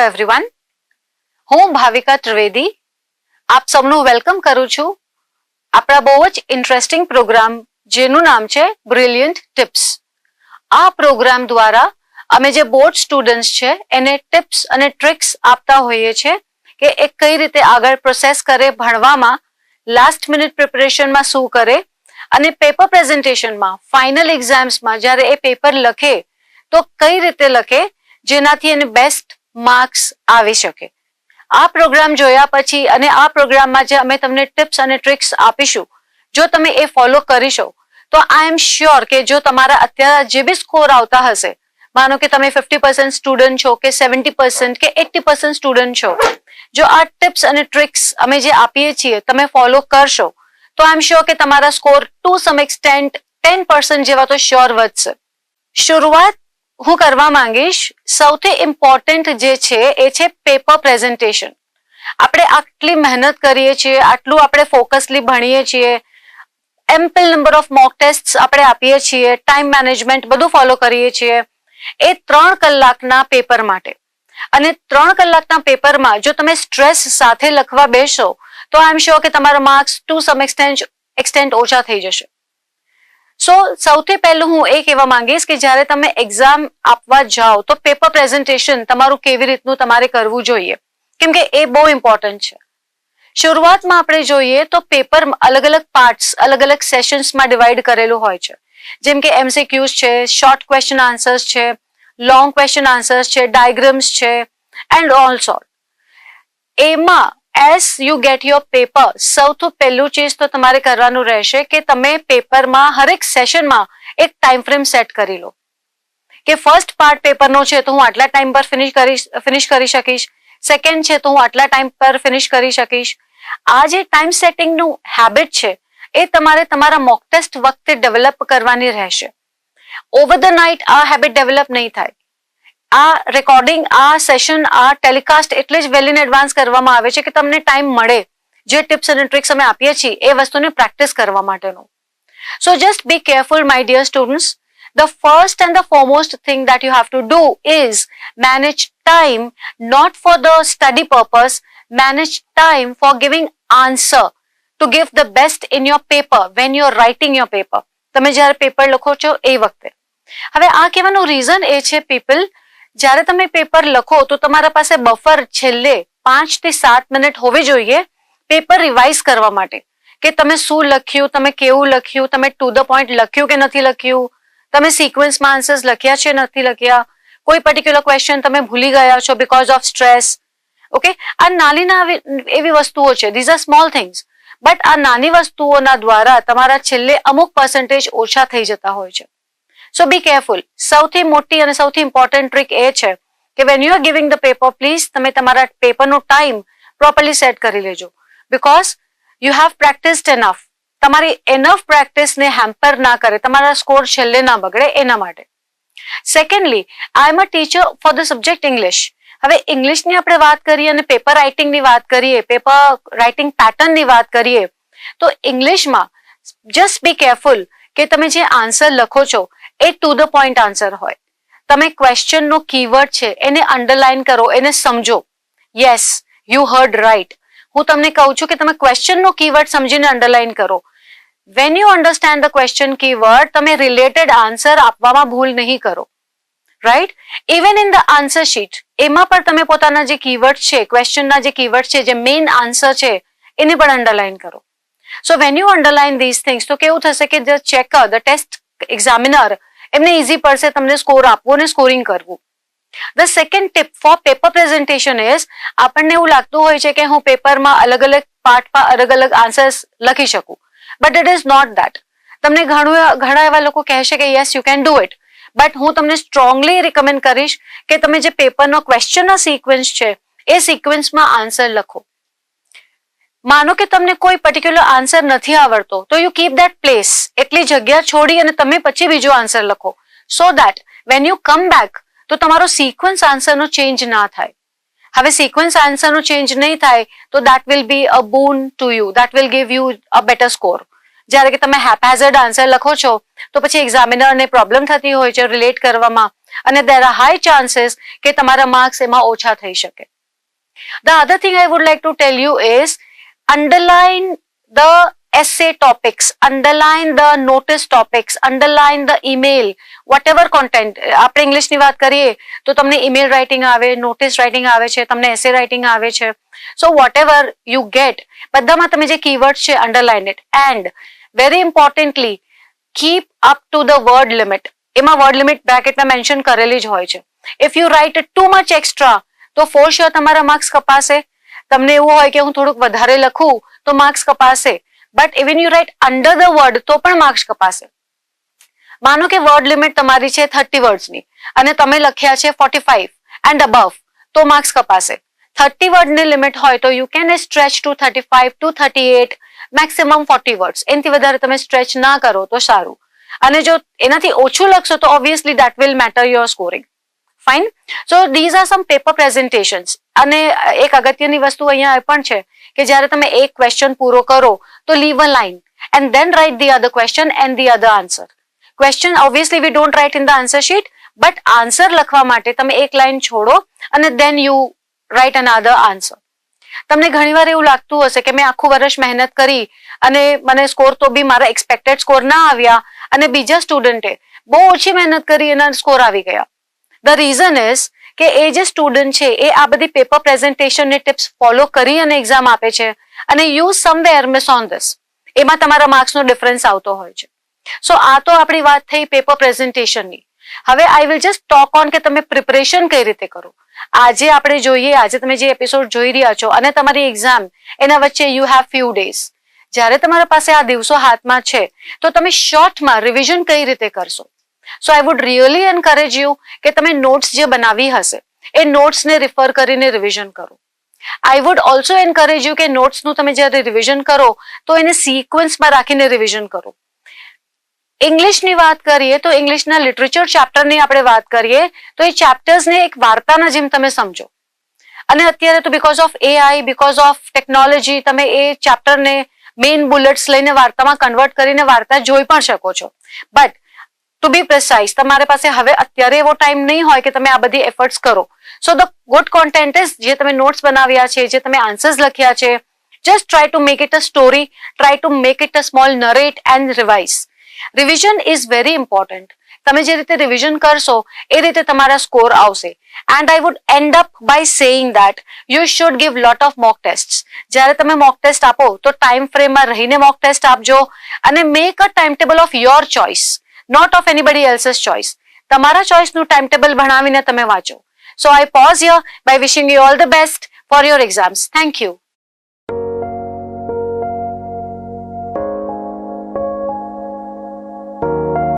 Everyone, હું ભાવિકા ત્રિવેદી આપ સૌનું વેલકમ કરું છું આપણા બહુ જ ઇન્ટરેસ્ટિંગ પ્રોગ્રામ જેનું નામ છે બ્રિલિયન્ટ ટિપ્સ. આ પ્રોગ્રામ દ્વારા અમે જે બોર્ડ સ્ટુડન્ટ્સ છે એને ટિપ્સ અને ટ્રિક્સ આપતા હોઈએ છીએ કે એ કઈ રીતે આગળ પ્રોસેસ કરે ભણવામાં, લાસ્ટ મિનિટ પ્રિપરેશનમાં શું કરે અને પેપર પ્રેઝન્ટેશનમાં, ફાઇનલ એક્ઝામ્સમાં જ્યારે એ પેપર લખે તો કઈ રીતે લખે જેનાથી એને બેસ્ટ માર્ક્સ આવી શકે. આ પ્રોગ્રામ જોયા પછી અને આ પ્રોગ્રામમાં જે અમે તમને ટિપ્સ અને ટ્રિક્સ આપીશું, જો તમે એ ફોલો કરીશો તો આઈ એમ શ્યોર કે જો તમારા અત્યારે જે બી સ્કોર આવતા હશે, માનો કે તમે 50% સ્ટુડન્ટ છો કે 70% કે 80% સ્ટુડન્ટ છો, જો આ ટિપ્સ અને ટ્રિક્સ અમે જે આપીએ છીએ તમે ફોલો કરશો તો આઈ એમ શ્યોર કે તમારા સ્કોર ટુ સમ એક્સટેન્ટ 10% જેવા તો શ્યોર વધશે. શરૂઆત હું કરવા માંગીશ, સૌથી ઇમ્પોર્ટન્ટ જે છે એ છે પેપર પ્રેઝન્ટેશન. આપણે આટલી મહેનત કરીએ છીએ, આટલું આપણે ફોકસલી ભણીએ છીએ, ample number of mock test આપણે આપીએ છીએ, ટાઈમ મેનેજમેન્ટ બધું ફોલો કરીએ છીએ એ 3 કલાકના પેપર માટે. અને 3 કલાકના પેપરમાં જો તમે સ્ટ્રેસ સાથે લખવા બેસો તો આઈ એમ શ્યોર કે તમારા માર્ક્સ ટુ સમ એક્સટેન્ટ ઓછા થઈ જશે. સો સૌથી પહેલું હું એ કહેવા માંગીશ કે જ્યારે તમે એક્ઝામ આપવા જાઓ તો પેપર પ્રેઝન્ટેશન તમારું કેવી રીતનું તમારે કરવું જોઈએ, કેમ કે એ બહુ ઇમ્પોર્ટન્ટ છે. શરૂઆતમાં આપણે જોઈએ તો પેપર અલગ અલગ પાર્ટ્સ, અલગ અલગ સેશન્સમાં ડિવાઈડ કરેલું હોય છે, જેમ કે MCQs છે, શોર્ટ ક્વેશ્ચન આન્સર્સ છે, લોંગ ક્વેશ્ચન આન્સર્સ છે, ડાયગ્રામ્સ છે એન્ડ ઓલસો. એમાં as you get your paper, સૌથી પહેલું ચીજ તો તમારે કરવાનું રહેશે કે તમે પેપરમાં હરેક સેશનમાં એક ટાઈમ ફ્રેમ સેટ કરી લો કે ફર્સ્ટ પાર્ટ પેપરનો છે તો હું આટલા ટાઈમ પર ફિનિશ કરી શકીશ, સેકન્ડ છે તો હું આટલા ટાઈમ પર ફિનિશ કરી શકીશ. આ જે ટાઈમ સેટિંગનું હેબિટ છે એ તમારે તમારા મોક ટેસ્ટ વખતે ડેવલપ કરવાની રહેશે. ઓવર ધ નાઇટ આ હેબિટ ડેવલપ નહીં થાય. આ રેકોર્ડિંગ, આ સેશન, આ ટેલિકાસ્ટ એટલે જ વેલ ઇન એડવાન્સ કરવામાં આવે છે કે તમને ટાઈમ મળે જે ટિપ્સ અને ટ્રિક્સ અમે આપીએ છીએ એ વસ્તુને પ્રેક્ટિસ કરવા માટેનું. So just be careful my dear students. The first and the foremost thing that you have to do is manage time, not for the study purpose, manage time for giving answer, to give the best in your paper when you're writing your paper. તમે જ્યારે paper લખો છો એ વખતે. હવે આ કહેવાનું reason એ છે people, જ્યારે તમે પેપર લખો તો તમારા પાસે બફર છેલ્લે 5 થી 7 મિનિટ હોવી જોઈએ પેપર રિવાઇઝ કરવા માટે કે તમે શું લખ્યું, તમે કેવું લખ્યું, તમે ટુ ધ પોઈન્ટ લખ્યું કે નથી લખ્યું, તમે સિક્વન્સમાં આન્સર્સ લખ્યા છે નથી લખ્યા, કોઈ પર્ટિક્યુલર ક્વેશ્ચન તમે ભૂલી ગયા છો બીકોઝ ઓફ સ્ટ્રેસ. ઓકે, આ નાની એવી વસ્તુઓ છે, these are small things, but આ નાની વસ્તુઓના દ્વારા તમારા છેલ્લે અમુક પર્સન્ટેજ ઓછા થઈ જતા હોય છે. So be careful. સૌથી મોટી અને સૌથી ઇમ્પોર્ટન્ટ ટ્રીક એ છે કે when you are giving the paper, please તમે તમારા પેપરનો ટાઈમ પ્રોપરલી સેટ કરી લેજો, because you have practised enough. તમારી એનફ પ્રેક્ટિસને હેમ્પર ના કરે, તમારા સ્કોર છેલ્લે ના બગડે એના માટે. Secondly, I am a teacher for the subject English. હવે ઇંગ્લિશની આપણે વાત કરીએ અને પેપર રાઇટિંગની વાત કરીએ, પેપર રાઇટિંગ પેટર્નની વાત કરીએ તો ઇંગ્લિશમાં જસ્ટ બી કેરફુલ કે તમે જે આન્સર લખો છો એ ટુ ધ પોઈન્ટ આન્સર હોય. તમે ક્વેશ્ચનનો કીવર્ડ છે એને અંડરલાઈન કરો, એને સમજો. Yes, you heard right. હું તમને કહું છું કે તમે ક્વેશ્ચનનો કીવર્ડ સમજીને અંડરલાઈન કરો. When you understand the question keyword, તમે રિલેટેડ આન્સર આપવામાં ભૂલ નહીં કરો. Right? Even in the answer sheet એમાં પણ તમે પોતાના જે કીવર્ડ છે, ક્વેશ્ચનના જે કીવર્ડ છે, જે મેઇન આન્સર છે એને પણ અંડરલાઈન કરો. So when you underline this things તો કેવું થશે કે the checker, the test examiner, એમને ઇઝી પડશે તમને સ્કોર આપવો અને સ્કોરિંગ કરવું. The second tip for paper presentation is, આપણને એવું લાગતું હોય છે કે હું પેપરમાં અલગ અલગ પાર્ટમાં અલગ અલગ આન્સર્સ લખી શકું, but it is not that. તમને ઘણા એવા લોકો કહેશે કે yes you can do it, but હું તમને સ્ટ્રોંગલી રિકમેન્ડ કરીશ કે તમે જે પેપરનો ક્વેશ્ચનનો સિક્વન્સ છે એ સિક્વન્સમાં આન્સર લખો. માનો કે તમને કોઈ પર્ટિક્યુલર આન્સર નથી આવડતો તો યુ કીપ દેટ પ્લેસ, એટલી જગ્યા છોડી અને તમે પછી બીજો આન્સર લખો, so that when you come back તો તમારો સિક્વન્સ આન્સરનો ચેન્જ ના થાય. હવે સિક્વન્સ આન્સરનો ચેન્જ નહીં થાય તો that will be a boon to you, that will give you a better score. જ્યારે કે તમે હેપહેઝર્ડ આન્સર લખો છો તો પછી એક્ઝામિનરને પ્રોબ્લેમ થતી હોય છે રિલેટ કરવામાં, અને there are high chances કે તમારા માર્ક્સ એમાં ઓછા થઈ શકે. The other thing I would like to tell you is underline the essay topics, underline the notice topics, underline the email, whatever content. આપણે ઇંગ્લિશની વાત કરીએ તો તમને email writing આવે, notice writing આવે છે, તમને essay writing આવે છે. So whatever you get, બધામાં તમે જે keywords છે underline it. And very importantly, keep up to the word limit. એમાં word limit bracketમાં mention કરેલી જ હોય છે. If you write too much extra, તો for sure તમારા માર્ક્સ કપાશે. તમને એવું હોય કે હું થોડુંક વધારે લખું તો માર્ક્સ કપાશે. But even you write under the word તો પણ માર્ક્સ કપાશે. માનો કે વર્ડ લિમિટ તમારી છે 30 વર્ડ્સની અને તમે લખ્યા છે 45 એન્ડ અબવ, તો માર્ક્સ કપાશે. 30 વર્ડની લિમિટ હોય તો you can stretch to 35 to 38, maximum 40 words. એનાથી વધારે તમે સ્ટ્રેચ ના કરો તો સારું. અને જો એનાથી ઓછું લખશો તો obviously that will matter your scoring. Fine. So these are some paper presentations. અને એક અગત્યની વસ્તુ અહીંયા એ પણ છે કે જ્યારે તમે એક ક્વેશ્ચન પૂરો કરો તો leave a line and then write the other question and the other answer. Question obviously we don't write in the answer sheet, but answer લખવા માટે તમે એક લાઇન છોડો અને then you write another answer. તમને ઘણીવાર એવું લાગતું હશે કે મેં આખું વર્ષ મહેનત કરી અને મને સ્કોર તો બી મારા એક્સપેક્ટેડ સ્કોર ના આવ્યા અને બીજા સ્ટુડન્ટે બહુ ઓછી મહેનત કરી એના સ્કોર આવી ગયા. ધ રીઝન ઇઝ કે એ જે સ્ટુડન્ટ છે એ આ બધી પેપર પ્રેઝન્ટેશનની ટિપ્સ ફોલો કરી અને એક્ઝામ આપે છે અને you somewhere miss on this. એમાં તમારા માર્ક્સનો ડિફરન્સ આવતો હોય છે. સો આ તો આપણી વાત થઈ પેપર પ્રેઝન્ટેશનની. હવે I will just talk on કે તમે પ્રિપરેશન કઈ રીતે કરો. આજે આપણે જોઈએ, આજે તમે જે એપિસોડ જોઈ રહ્યા છો અને તમારી એક્ઝામ, એના વચ્ચે યુ હેવ ફ્યુ ડેઝ. જ્યારે તમારા પાસે આ દિવસો હાથમાં છે તો તમે શોર્ટમાં રિવિઝન કઈ રીતે કરશો. So I would really encourage you કે તમે નોટ્સ જે બનાવી હશે એ નોટ્સને રિફર કરીને રિવિઝન કરો. I would also encourage you કે નોટ્સનું તમે જ્યારે રિવિઝન કરો તો એને સિક્વન્સમાં રાખીને રિવિઝન કરો. ઇંગ્લિશની વાત કરીએ તો ઇંગ્લિશના લિટરેચર ચેપ્ટરની આપણે વાત કરીએ તો એ ચેપ્ટર્સને એક વાર્તાના જેમ તમે સમજો. અને અત્યારે તો because of AI, because of technology, તમે એ ચેપ્ટરને મેઇન બુલેટ્સ લઈને વાર્તામાં કન્વર્ટ કરીને વાર્તા જોઈ પણ શકો છો. બટ ટુ બી પ્રિસાઇઝ, તમારી પાસે હવે અત્યારે એવો ટાઈમ નહીં હોય કે તમે આ બધી એફર્ટ્સ કરો. સો ધ ગુડ કોન્ટેન્ટ ઇઝ, જે તમે નોટ્સ બનાવ્યા છે, જે તમે આન્સર્સ લખ્યા છે, just try to make it a story, try to make it a small narrate and revise. Revision is very important. તમે જે રીતે રિવિઝન કરશો એ રીતે તમારા સ્કોર આવશે. And I would end up by saying that you should give lot of mock test. જ્યારે તમે mock test આપો તો ટાઈમ ફ્રેમમાં રહીને મોક ટેસ્ટ આપજો અને make a time table of your choice, not of anybody else's choice. તમારા ચોઇસનું time table ભણાવીને તમે વાંચો. So I pause here by wishing you all the best for your exams. Thank you.